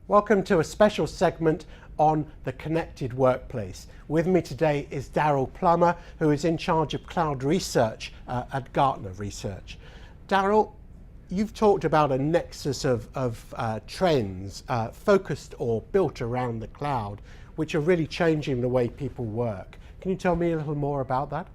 Welcome to a special segment on the connected workplace. With me today is Daryl Plummer, who is in charge of cloud research at Gartner Research. Daryl, you've talked about a nexus of trends focused or built around the cloud, which are really changing the way people work. Can you tell me a little more about that?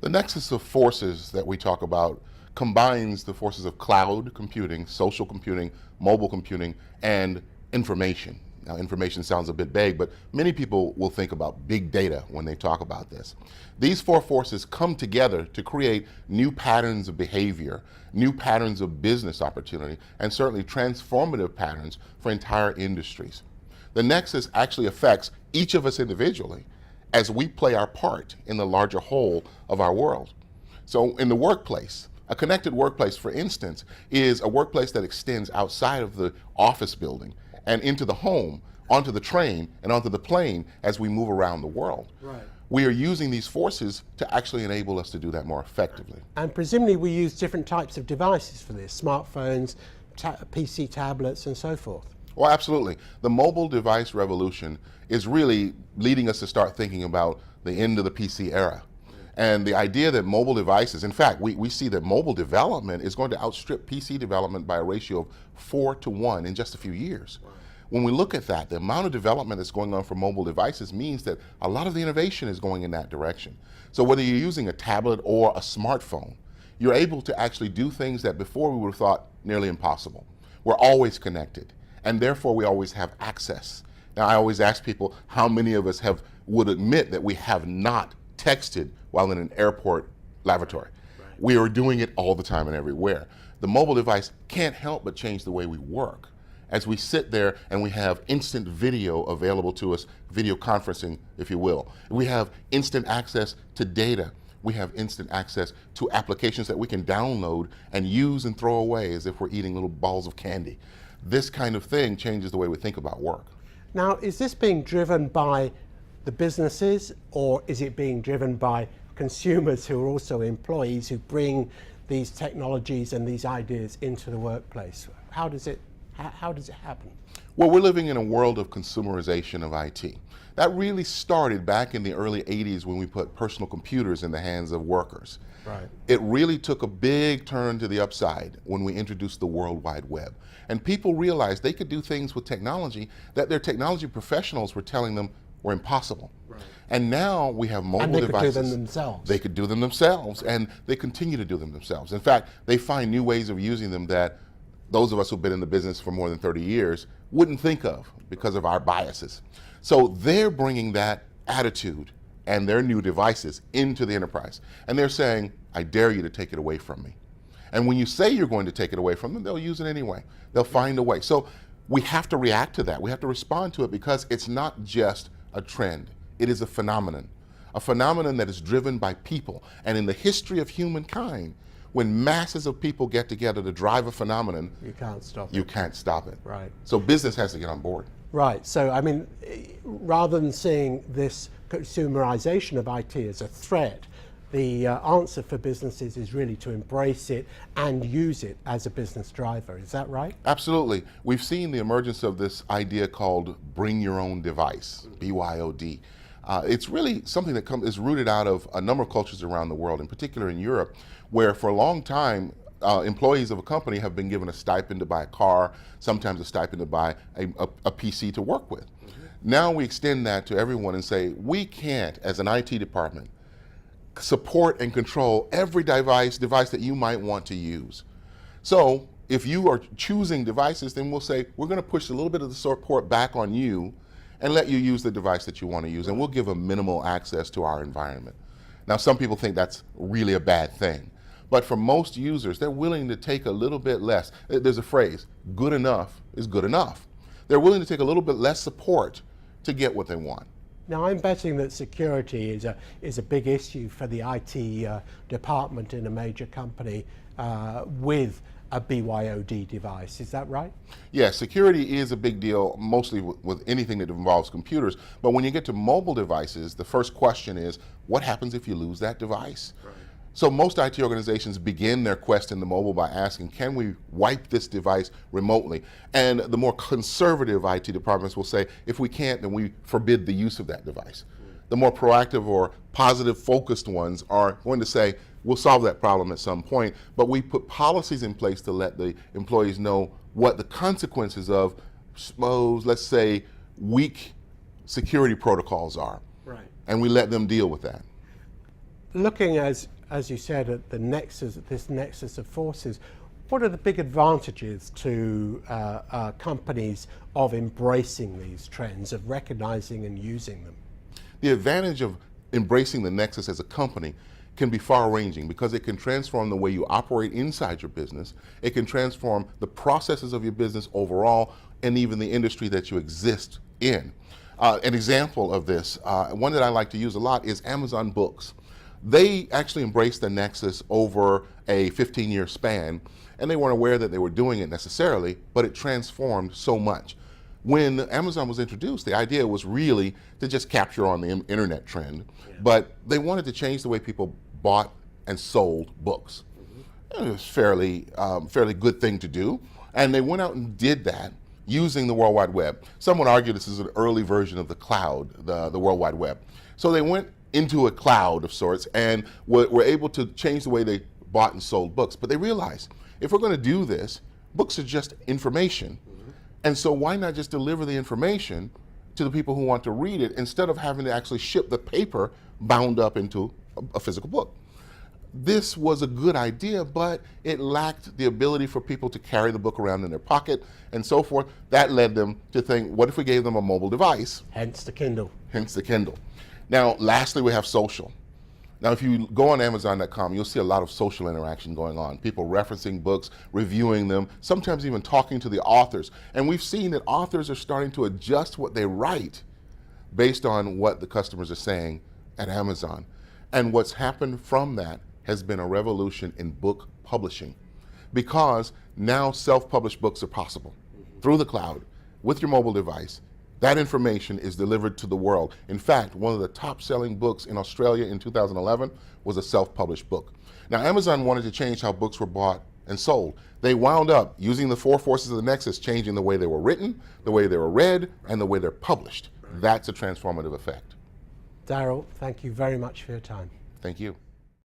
The nexus of forces that we talk about combines the forces of cloud computing, social computing, mobile computing, and information. Now, information sounds a bit vague, but many people will think about big data when they talk about this. These four forces come together to create new patterns of behavior, new patterns of business opportunity, and certainly transformative patterns for entire industries. The nexus actually affects each of us individually as we play our part in the larger whole of our world. So in the workplace, a connected workplace, for instance, is a workplace that extends outside of the office building and into the home, onto the train, and onto the plane as we move around the world. Right. We are using these forces to actually enable us to do that more effectively. And presumably we use different types of devices for this, smartphones, PC tablets, and so forth. Well, absolutely. The mobile device revolution is really leading us to start thinking about the end of the PC era. And the idea that mobile devices, in fact, we see that mobile development is going to outstrip PC development by a ratio of 4 to 1 in just a few years. Wow. When we look at that, the amount of development that's going on for mobile devices means that a lot of the innovation is going in that direction. So whether you're using a tablet or a smartphone, you're able to actually do things that before we would have thought nearly impossible. We're always connected, and therefore we always have access. Now, I always ask people how many of us would admit that we have not texted while in an airport lavatory. Right. We are doing it all the time and everywhere. The mobile device can't help but change the way we work. As we sit there and we have instant video available to us, video conferencing, if you will. We have instant access to data. We have instant access to applications that we can download and use and throw away as if we're eating little balls of candy. This kind of thing changes the way we think about work. Now, is this being driven by the businesses, or is it being driven by consumers who are also employees who bring these technologies and these ideas into the workplace? How does it happen? Well, we're living in a world of consumerization of IT. That really started back in the early 80s when we put personal computers in the hands of workers. Right. It really took a big turn to the upside when we introduced the World Wide Web. And people realized they could do things with technology that their technology professionals were telling them were impossible. Right. And now we have mobile devices. Could do them themselves. They could do them themselves, and they continue to do them themselves. In fact, they find new ways of using them that those of us who've been in the business for more than 30 years wouldn't think of because of our biases. So they're bringing that attitude and their new devices into the enterprise. And they're saying, I dare you to take it away from me. And when you say you're going to take it away from them, they'll use it anyway. They'll find a way. So we have to react to that. We have to respond to it because it's not just a trend. It is a phenomenon that is driven by people. And in the history of humankind, when masses of people get together to drive a phenomenon, you can't stop it. You can't stop it. Right. So business has to get on board. Right. So, I mean, rather than seeing this consumerization of IT as a threat, the answer for businesses is really to embrace it and use it as a business driver. Is that right? Absolutely. We've seen the emergence of this idea called bring your own device, BYOD. It's really something that is rooted out of a number of cultures around the world, in particular in Europe, where for a long time, employees of a company have been given a stipend to buy a car, sometimes a stipend to buy a PC to work with. Mm-hmm. Now we extend that to everyone and say, we can't, as an IT department, support and control every device that you might want to use. So if you are choosing devices, then we'll say, we're going to push a little bit of the support back on you and let you use the device that you want to use, and we'll give a minimal access to our environment. Now, some people think that's really a bad thing, but for most users, they're willing to take a little bit less. There's a phrase, good enough is good enough. They're willing to take a little bit less support to get what they want. Now, I'm betting that security is a big issue for the IT department in a major company with a BYOD device. Is that right? Yes, security is a big deal, mostly with anything that involves computers. But when you get to mobile devices, the first question is, what happens if you lose that device? Right. So most IT organizations begin their quest in the mobile by asking, can we wipe this device remotely? And the more conservative IT departments will say, if we can't, then we forbid the use of that device. The more proactive or positive focused ones are going to say, we'll solve that problem at some point, but we put policies in place to let the employees know what the consequences of, suppose, let's say, weak security protocols are. Right. And we let them deal with that. Looking, as you said, at the nexus, this nexus of forces, what are the big advantages to companies of embracing these trends, of recognizing and using them? The advantage of embracing the nexus as a company can be far-ranging because it can transform the way you operate inside your business. It can transform the processes of your business overall and even the industry that you exist in. An example of this, one that I like to use a lot, is Amazon Books. They actually embraced the nexus over a 15-year span, and they weren't aware that they were doing it necessarily, but it transformed so much. When Amazon was introduced, the idea was really to just capture on the internet trend, but they wanted to change the way people bought and sold books. It was fairly good thing to do, and they went out and did that using the World Wide Web. Some would argue this is an early version of the cloud, the World Wide Web. So they went into a cloud of sorts and were able to change the way they bought and sold books. But they realized, if we're going to do this, books are just information. And so why not just deliver the information to the people who want to read it instead of having to actually ship the paper bound up into a physical book? This was a good idea, but it lacked the ability for people to carry the book around in their pocket and so forth. That led them to think, what if we gave them a mobile device? Hence the Kindle. Hence the Kindle. Now, lastly, we have social. Now, if you go on Amazon.com, you'll see a lot of social interaction going on. People referencing books, reviewing them, sometimes even talking to the authors. And we've seen that authors are starting to adjust what they write based on what the customers are saying at Amazon. And what's happened from that has been a revolution in book publishing, because now self-published books are possible through the cloud with your mobile device. That information is delivered to the world. In fact, one of the top-selling books in Australia in 2011 was a self-published book. Now, Amazon wanted to change how books were bought and sold. They wound up using the four forces of the nexus, changing the way they were written, the way they were read, and the way they're published. That's a transformative effect. Daryl, thank you very much for your time. Thank you.